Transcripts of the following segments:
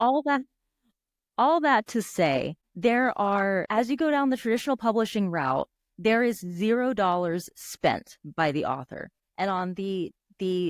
all that all that to say, there are, as you go down the traditional publishing route, there is $0 spent by the author. And on the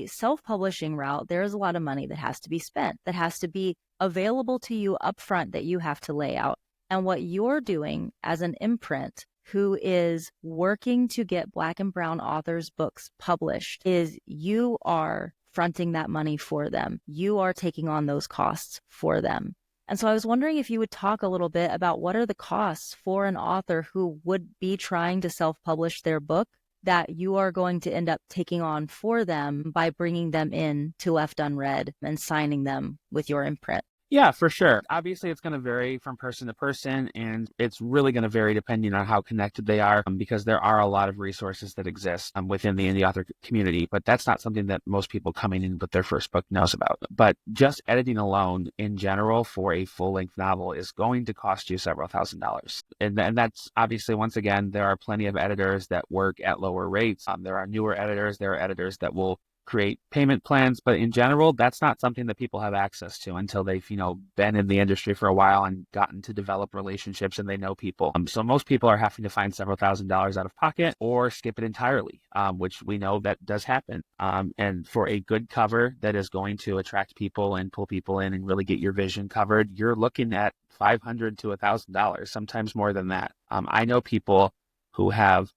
self-publishing route, there is a lot of money that has to be spent, that has to be available to you upfront, that you have to lay out. And what you're doing as an imprint who is working to get Black and Brown authors' books published is you are fronting that money for them. You are taking on those costs for them. And so I was wondering if you would talk a little bit about what are the costs for an author who would be trying to self-publish their book that you are going to end up taking on for them by bringing them in to Left Unread and signing them with your imprint. Yeah, for sure. Obviously, it's going to vary from person to person, and it's really going to vary depending on how connected they are, because there are a lot of resources that exist within the indie author community, but that's not something that most people coming in with their first book knows about. But just editing alone in general for a full-length novel is going to cost you several $1,000s. And that's obviously, once again, there are plenty of editors that work at lower rates. There are newer editors. There are editors that will create payment plans, but in general, that's not something that people have access to until they've, been in the industry for a while and gotten to develop relationships and they know people. So most people are having to find several $1,000s out of pocket or skip it entirely, which we know that does happen. And for a good cover that is going to attract people and pull people in and really get your vision covered, you're looking at $500 to $1,000, sometimes more than that. I know people who have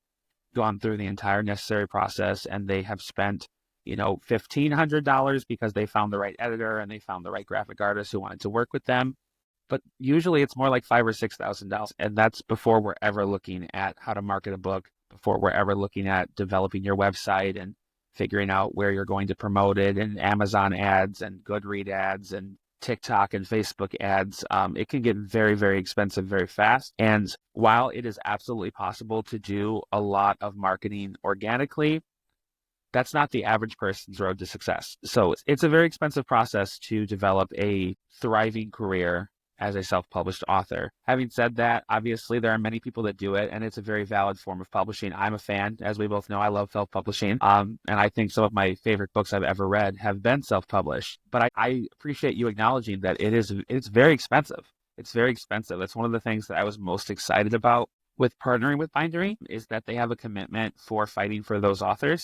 gone through the entire necessary process and they have spent $1,500 because they found the right editor and they found the right graphic artist who wanted to work with them. But usually it's more like $5,000 or $6,000. And that's before we're ever looking at how to market a book, before we're ever looking at developing your website and figuring out where you're going to promote it, and Amazon ads and Goodreads ads and TikTok and Facebook ads. It can get very, very expensive very fast. And while it is absolutely possible to do a lot of marketing organically, that's not the average person's road to success. So it's a very expensive process to develop a thriving career as a self-published author. Having said that, obviously there are many people that do it, and it's a very valid form of publishing. I'm a fan, as we both know. I love self-publishing, and I think some of my favorite books I've ever read have been self-published. But I appreciate you acknowledging that it's very expensive. It's very expensive. It's one of the things that I was most excited about with partnering with Bindery, is that they have a commitment for fighting for those authors.